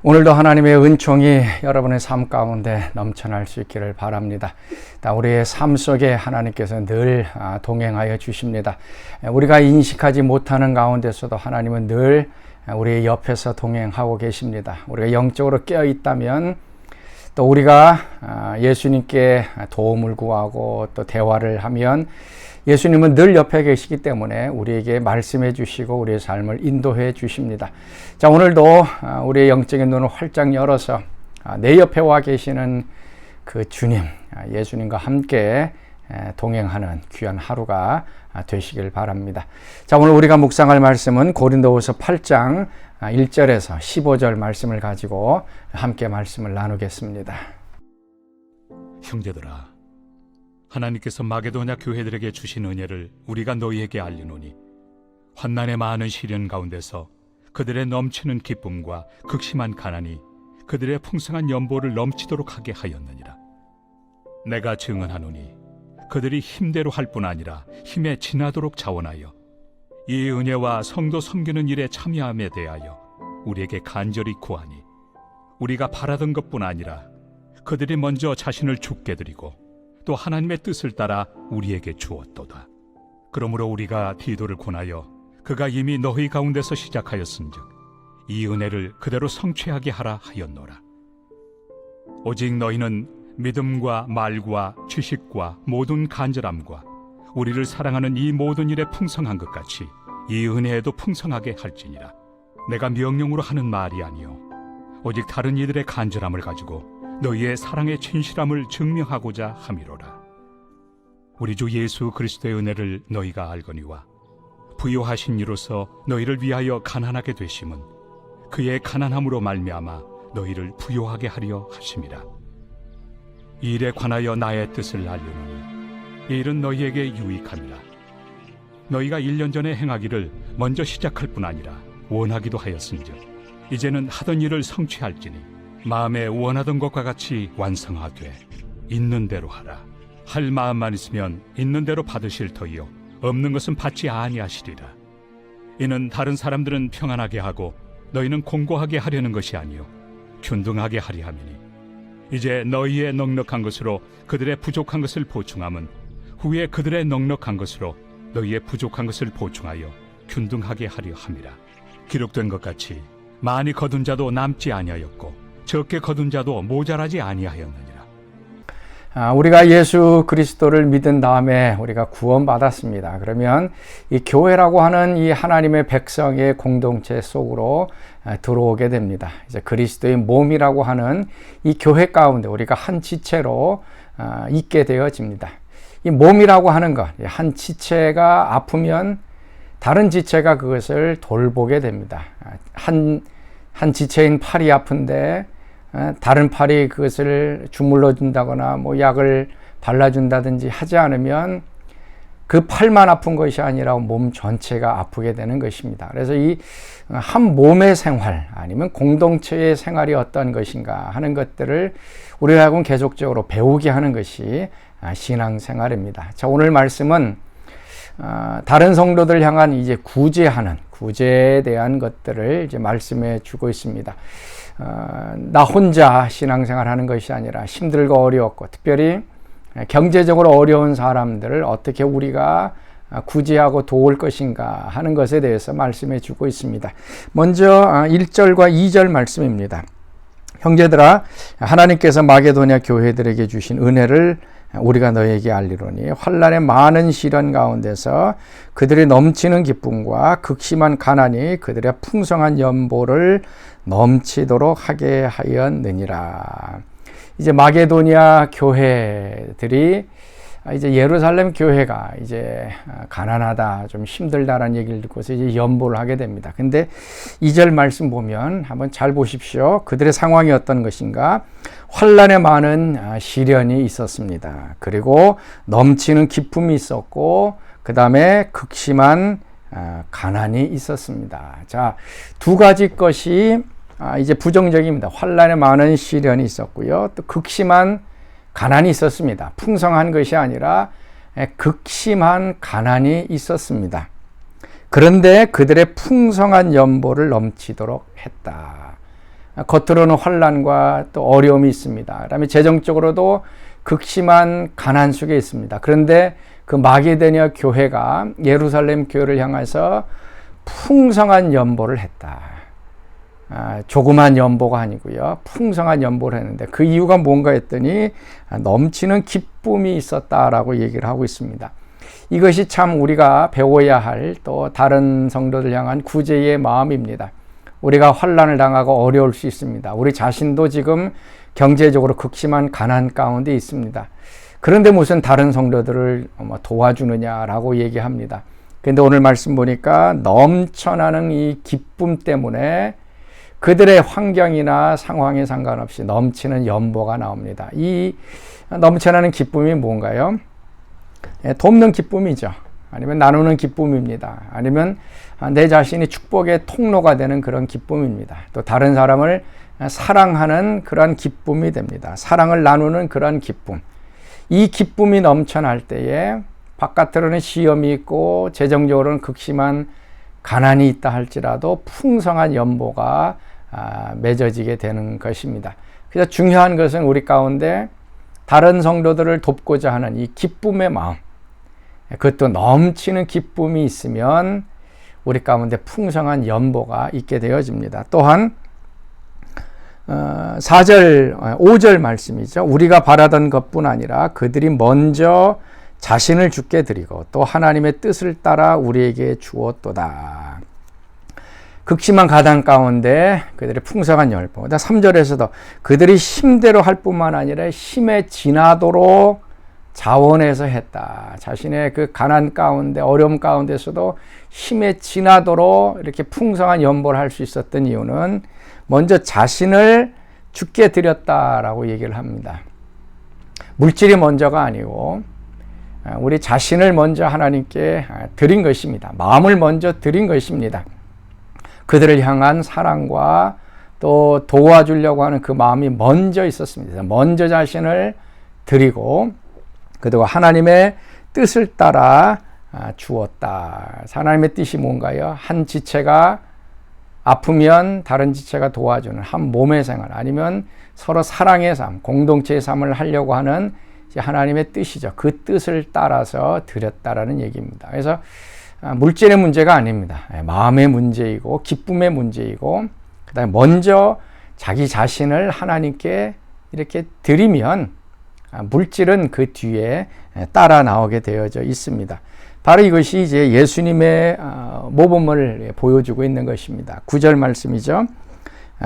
오늘도 하나님의 은총이 여러분의 삶 가운데 넘쳐날 수 있기를 바랍니다. 우리의 삶 속에 하나님께서 늘 동행하여 주십니다. 우리가 인식하지 못하는 가운데서도 하나님은 늘 우리의 옆에서 동행하고 계십니다. 우리가 영적으로 깨어 있다면 또 우리가 예수님께 도움을 구하고 또 대화를 하면 예수님은 늘 옆에 계시기 때문에 우리에게 말씀해 주시고 우리의 삶을 인도해 주십니다. 자, 오늘도 우리의 영적인 눈을 활짝 열어서 내 옆에 와 계시는 그 주님, 예수님과 함께 동행하는 귀한 하루가 되시길 바랍니다. 자, 오늘 우리가 묵상할 말씀은 고린도후서 8장 1절에서 15절 말씀을 가지고 함께 말씀을 나누겠습니다. 형제들아, 하나님께서 마게도냐 교회들에게 주신 은혜를 우리가 너희에게 알리노니 환난의 많은 시련 가운데서 그들의 넘치는 기쁨과 극심한 가난이 그들의 풍성한 연보를 넘치도록 하게 하였느니라. 내가 증언하노니 그들이 힘대로 할 뿐 아니라 힘에 지나도록 자원하여 이 은혜와 성도 섬기는 일에 참여함에 대하여 우리에게 간절히 구하니 우리가 바라던 것뿐 아니라 그들이 먼저 자신을 주께 드리고 또 하나님의 뜻을 따라 우리에게 주었도다. 그러므로 우리가 디도를 권하여 그가 이미 너희 가운데서 시작하였은즉 이 은혜를 그대로 성취하게 하라 하였노라. 오직 너희는 믿음과 말과 지식과 모든 간절함과 우리를 사랑하는 이 모든 일에 풍성한 것 같이 이 은혜에도 풍성하게 할지니라. 내가 명령으로 하는 말이 아니요 오직 다른 이들의 간절함을 가지고 너희의 사랑의 진실함을 증명하고자 함이로라. 우리 주 예수 그리스도의 은혜를 너희가 알거니와 부요하신 이로서 너희를 위하여 가난하게 되심은 그의 가난함으로 말미암아 너희를 부요하게 하려 하심이라. 이 일에 관하여 나의 뜻을 알려노니 이 일은 너희에게 유익함이라. 너희가 1년 전에 행하기를 먼저 시작할 뿐 아니라 원하기도 하였은즉 이제는 하던 일을 성취할지니 마음에 원하던 것과 같이 완성하되 있는 대로 하라. 할 마음만 있으면 있는 대로 받으실 터이요 없는 것은 받지 아니하시리라. 이는 다른 사람들은 평안하게 하고 너희는 공고하게 하려는 것이 아니요 균등하게 하리 함이니 이제 너희의 넉넉한 것으로 그들의 부족한 것을 보충함은 후에 그들의 넉넉한 것으로 너희의 부족한 것을 보충하여 균등하게 하려 함이라. 기록된 것 같이 많이 거둔 자도 남지 아니하였고 적게 거둔 자도 모자라지 아니하였느니라. 우리가 예수 그리스도를 믿은 다음에 우리가 구원받았습니다. 그러면 이 교회라고 하는 이 하나님의 백성의 공동체 속으로 들어오게 됩니다. 이제 그리스도의 몸이라고 하는 이 교회 가운데 우리가 한 지체로 있게 되어집니다. 이 몸이라고 하는 것, 한 지체가 아프면 다른 지체가 그것을 돌보게 됩니다. 한 지체인 팔이 아픈데 다른 팔이 그것을 주물러 준다거나 약을 발라준다든지 하지 않으면 그 팔만 아픈 것이 아니라 몸 전체가 아프게 되는 것입니다. 그래서 이 한 몸의 생활 아니면 공동체의 생활이 어떤 것인가 하는 것들을 우리하고는 계속적으로 배우게 하는 것이 신앙생활입니다. 자, 오늘 말씀은 다른 성도들 향한 이제 구제에 대한 것들을 이제 말씀해 주고 있습니다. 나 혼자 신앙생활 하는 것이 아니라 힘들고 어려웠고 특별히 경제적으로 어려운 사람들을 어떻게 우리가 구제하고 도울 것인가 하는 것에 대해서 말씀해 주고 있습니다. 먼저 1절과 2절 말씀입니다. 형제들아, 하나님께서 마게도냐 교회들에게 주신 은혜를 우리가 너에게 알리로니 환난의 많은 시련 가운데서 그들의 넘치는 기쁨과 극심한 가난이 그들의 풍성한 연보를 넘치도록 하게 하였느니라. 이제 마게도냐 교회들이 이제 예루살렘 교회가 이제 가난하다, 좀 힘들다라는 얘기를 듣고서 이제 연보를 하게 됩니다. 근데 2절 말씀 보면 한번 잘 보십시오. 그들의 상황이 어떤 것인가? 환난에 많은 시련이 있었습니다. 그리고 넘치는 기쁨이 있었고, 그 다음에 극심한 가난이 있었습니다. 자, 두 가지 것이 이제 부정적입니다. 환난에 많은 시련이 있었고요. 또 극심한 가난이 있었습니다. 풍성한 것이 아니라 극심한 가난이 있었습니다. 그런데 그들의 풍성한 연보를 넘치도록 했다. 겉으로는 환난과 또 어려움이 있습니다. 그다음에 재정적으로도 극심한 가난 속에 있습니다. 그런데 그 마게도냐 교회가 예루살렘 교회를 향해서 풍성한 연보를 했다. 조그만 연보가 아니고요. 풍성한 연보를 했는데 그 이유가 뭔가 했더니 넘치는 기쁨이 있었다라고 얘기를 하고 있습니다. 이것이 참 우리가 배워야 할 또 다른 성도들 향한 구제의 마음입니다. 우리가 환난을 당하고 어려울 수 있습니다. 우리 자신도 지금 경제적으로 극심한 가난 가운데 있습니다. 그런데 무슨 다른 성도들을 도와주느냐라고 얘기합니다. 그런데 오늘 말씀 보니까 넘쳐나는 이 기쁨 때문에 그들의 환경이나 상황에 상관없이 넘치는 연보가 나옵니다. 이 넘쳐나는 기쁨이 뭔가요? 돕는 기쁨이죠. 아니면 나누는 기쁨입니다. 아니면 내 자신이 축복의 통로가 되는 그런 기쁨입니다. 또 다른 사람을 사랑하는 그런 기쁨이 됩니다. 사랑을 나누는 그런 기쁨. 이 기쁨이 넘쳐날 때에 바깥으로는 시험이 있고 재정적으로는 극심한 가난이 있다 할지라도 풍성한 연보가 맺어지게 되는 것입니다. 그래서 중요한 것은 우리 가운데 다른 성도들을 돕고자 하는 이 기쁨의 마음, 그것도 넘치는 기쁨이 있으면 우리 가운데 풍성한 연보가 있게 되어집니다. 또한 5절 말씀이죠. 우리가 바라던 것뿐 아니라 그들이 먼저 자신을 주께 드리고 또 하나님의 뜻을 따라 우리에게 주었도다. 극심한 가난 가운데 그들의 풍성한 연보. 3절에서도 그들이 힘대로 할 뿐만 아니라 힘에 지나도록 자원해서 했다. 자신의 그 가난 가운데 어려움 가운데서도 힘에 지나도록 이렇게 풍성한 연보를 할 수 있었던 이유는 먼저 자신을 주께 드렸다라고 얘기를 합니다. 물질이 먼저가 아니고 우리 자신을 먼저 하나님께 드린 것입니다. 마음을 먼저 드린 것입니다. 그들을 향한 사랑과 또 도와주려고 하는 그 마음이 먼저 있었습니다. 먼저 자신을 드리고 그리고 하나님의 뜻을 따라 주었다. 하나님의 뜻이 뭔가요? 한 지체가 아프면 다른 지체가 도와주는 한 몸의 생활, 아니면 서로 사랑의 삶, 공동체의 삶을 하려고 하는 하나님의 뜻이죠. 그 뜻을 따라서 드렸다라는 얘기입니다. 그래서 물질의 문제가 아닙니다. 마음의 문제이고 기쁨의 문제이고, 그다음에 먼저 자기 자신을 하나님께 이렇게 드리면 물질은 그 뒤에 따라 나오게 되어져 있습니다. 바로 이것이 이제 예수님의 모범을 보여주고 있는 것입니다. 9절 말씀이죠.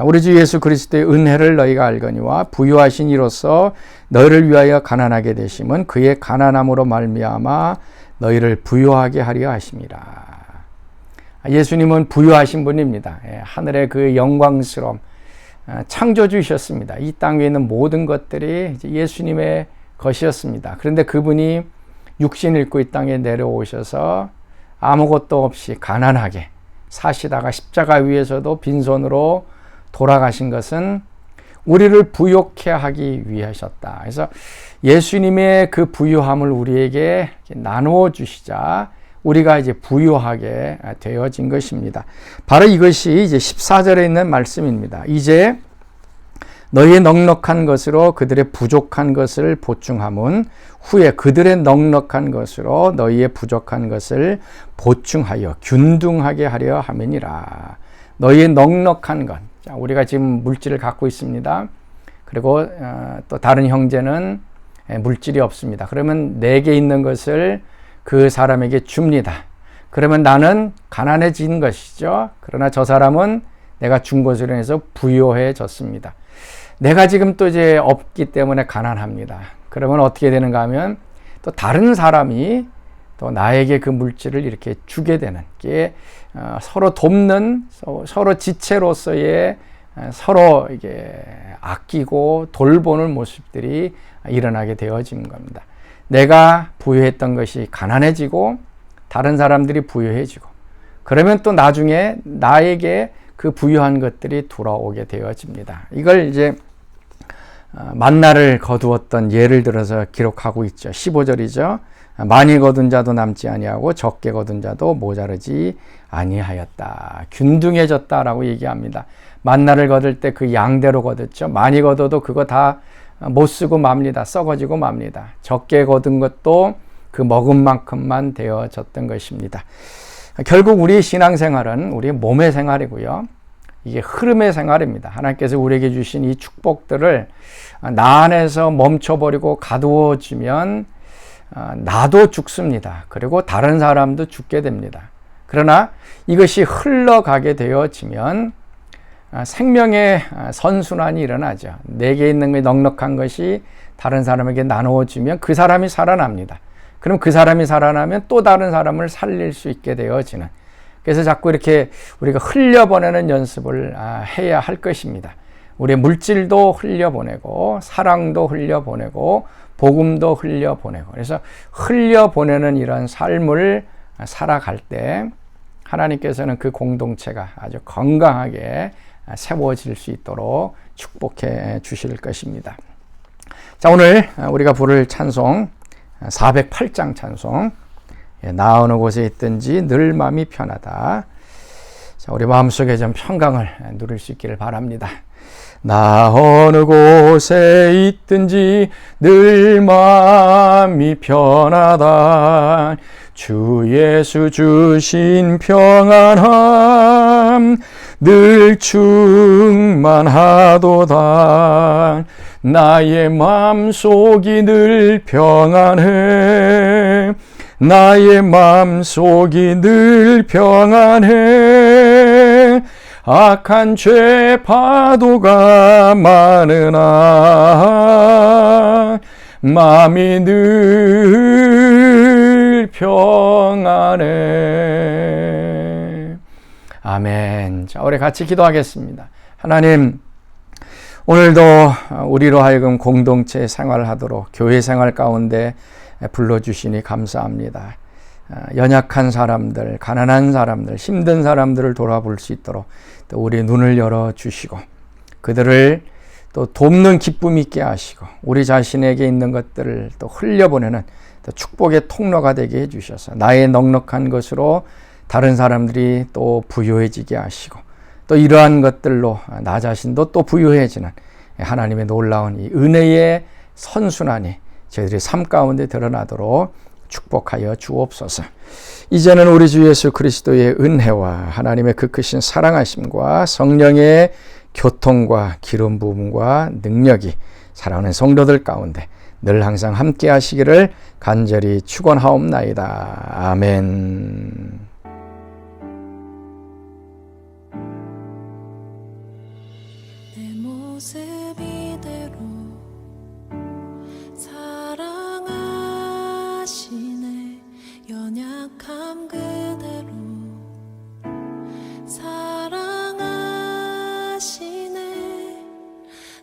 우리 주 예수 그리스도의 은혜를 너희가 알거니와 부유하신 이로써 너희를 위하여 가난하게 되심은 그의 가난함으로 말미암아 너희를 부유하게 하려 하심이라. 예수님은 부유하신 분입니다. 하늘의 그 영광스러움, 창조주이셨습니다. 이 땅 위에 있는 모든 것들이 예수님의 것이었습니다. 그런데 그분이 육신 입고 이 땅에 내려오셔서 아무것도 없이 가난하게 사시다가 십자가 위에서도 빈손으로 돌아가신 것은 우리를 부유케 하기 위하셨다. 그래서 예수님의 그 부유함을 우리에게 나누어 주시자 우리가 이제 부유하게 되어진 것입니다. 바로 이것이 이제 14절에 있는 말씀입니다. 이제 너희의 넉넉한 것으로 그들의 부족한 것을 보충함은 후에 그들의 넉넉한 것으로 너희의 부족한 것을 보충하여 균등하게 하려 함이니라. 너희의 넉넉한 것. 자, 우리가 지금 물질을 갖고 있습니다. 그리고 또 다른 형제는 물질이 없습니다. 그러면 내게 있는 것을 그 사람에게 줍니다. 그러면 나는 가난해진 것이죠. 그러나 저 사람은 내가 준 것으로 인해서 부유해졌습니다. 내가 지금 또 이제 없기 때문에 가난합니다. 그러면 어떻게 되는가 하면 또 다른 사람이 또 나에게 그 물질을 이렇게 주게 되는 게 서로 돕는 서로 지체로서의 서로 이게 아끼고 돌보는 모습들이 일어나게 되어진 겁니다. 내가 부유했던 것이 가난해지고 다른 사람들이 부유해지고 그러면 또 나중에 나에게 그 부유한 것들이 돌아오게 되어집니다. 이걸 이제 만나를 거두었던 예를 들어서 기록하고 있죠. 15절이죠. 많이 거둔 자도 남지 아니하고 적게 거둔 자도 모자르지 아니하였다. 균등해졌다라고 얘기합니다. 만나를 거둘 때 그 양대로 거뒀죠. 많이 거둬도 그거 다 못 쓰고 맙니다. 썩어지고 맙니다. 적게 거둔 것도 그 먹은 만큼만 되어졌던 것입니다. 결국 우리 신앙생활은 우리 몸의 생활이고요. 이게 흐름의 생활입니다. 하나님께서 우리에게 주신 이 축복들을 나 안에서 멈춰버리고 가두어지면 나도 죽습니다. 그리고 다른 사람도 죽게 됩니다. 그러나 이것이 흘러가게 되어지면 생명의 선순환이 일어나죠. 내게 있는 게 넉넉한 것이 다른 사람에게 나누어지면 그 사람이 살아납니다. 그럼 그 사람이 살아나면 또 다른 사람을 살릴 수 있게 되어지는, 그래서 자꾸 이렇게 우리가 흘려보내는 연습을 해야 할 것입니다. 우리의 물질도 흘려보내고 사랑도 흘려보내고 복음도 흘려보내고, 그래서 흘려보내는 이런 삶을 살아갈 때 하나님께서는 그 공동체가 아주 건강하게 세워질 수 있도록 축복해 주실 것입니다. 자, 오늘 우리가 부를 찬송 408장 찬송, 나 어느 곳에 있든지 늘 마음이 편하다. 자, 우리 마음속에 좀 평강을 누릴 수 있기를 바랍니다. 나 어느 곳에 있든지 늘 마음이 편하다. 주 예수 주신 평안함 늘 충만하도다. 나의 마음속이 늘 평안해. 나의 마음속이 늘 평안해. 악한 죄 파도가 많으나 마음이 늘 평안해. 아멘. 자, 우리 같이 기도하겠습니다. 하나님, 오늘도 우리로 하여금 공동체 생활을 하도록 교회 생활 가운데 불러주시니 감사합니다. 연약한 사람들, 가난한 사람들, 힘든 사람들을 돌아볼 수 있도록 또 우리 눈을 열어주시고 그들을 또 돕는 기쁨 있게 하시고 우리 자신에게 있는 것들을 또 흘려보내는 또 축복의 통로가 되게 해주셔서 나의 넉넉한 것으로 다른 사람들이 또 부유해지게 하시고 또 이러한 것들로 나 자신도 또 부유해지는 하나님의 놀라운 이 은혜의 선순환이 저희들의 삶 가운데 드러나도록 축복하여 주옵소서. 이제는 우리 주 예수 그리스도의 은혜와 하나님의 그 크신 사랑하심과 성령의 교통과 기름 부음과 능력이 사랑하는 성도들 가운데 늘 항상 함께 하시기를 간절히 축원하옵나이다. 아멘. 내 모습 이대로 사랑하시네. 연약함 그대로 사랑하시네.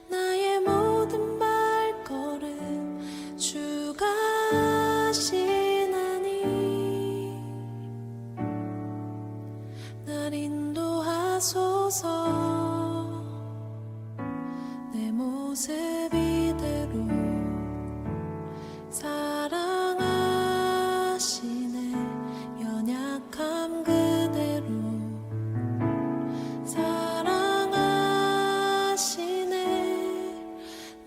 나의 모든 발걸음 주가 하시나니 날 인도하소서. 내 모습 이대로 사랑하시네. 연약함 그대로 사랑하시네.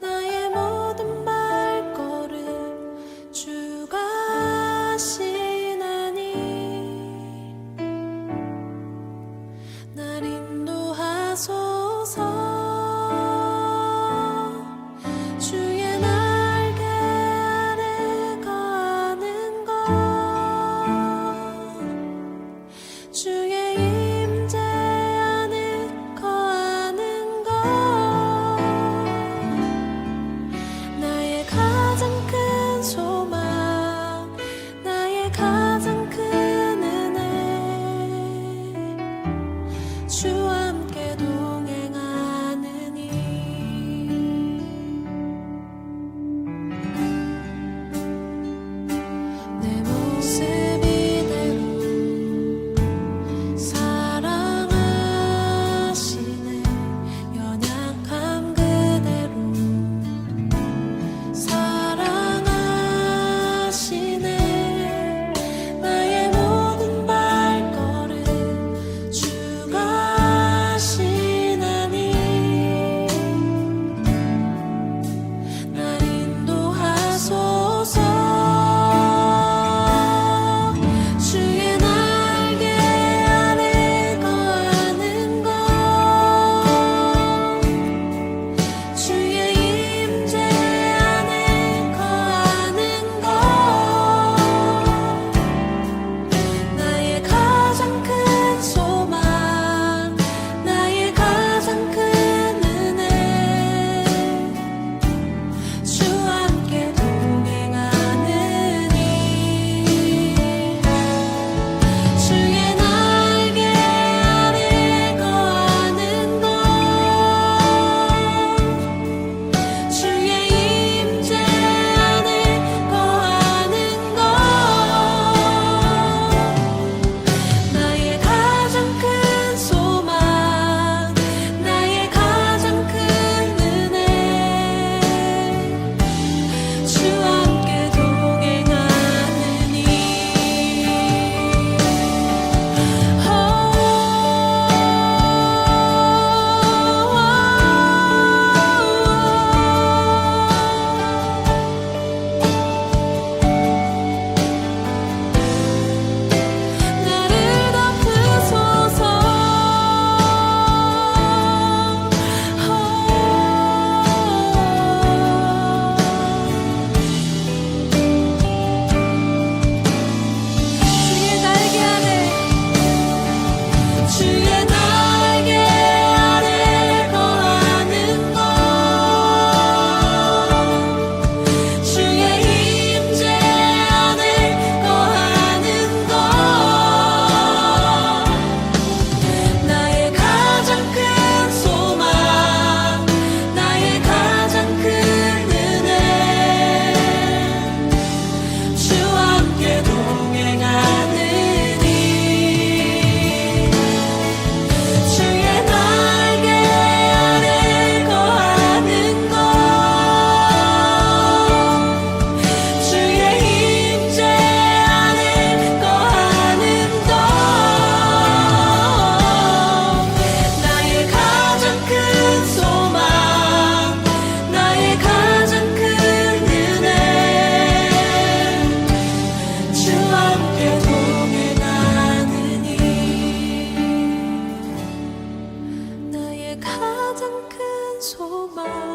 나의 모든 발걸음 주가 하시나니 날 인도하소서. 주의 날개 아래 거하는 것 주의 임재 안에 거하는 것 나의 가장 큰 소망 나의 가장 큰 은혜 주와 함께 동행하느니 내 모습 이대로 사랑하시네. 연약함 그대로 사랑하시네. 소망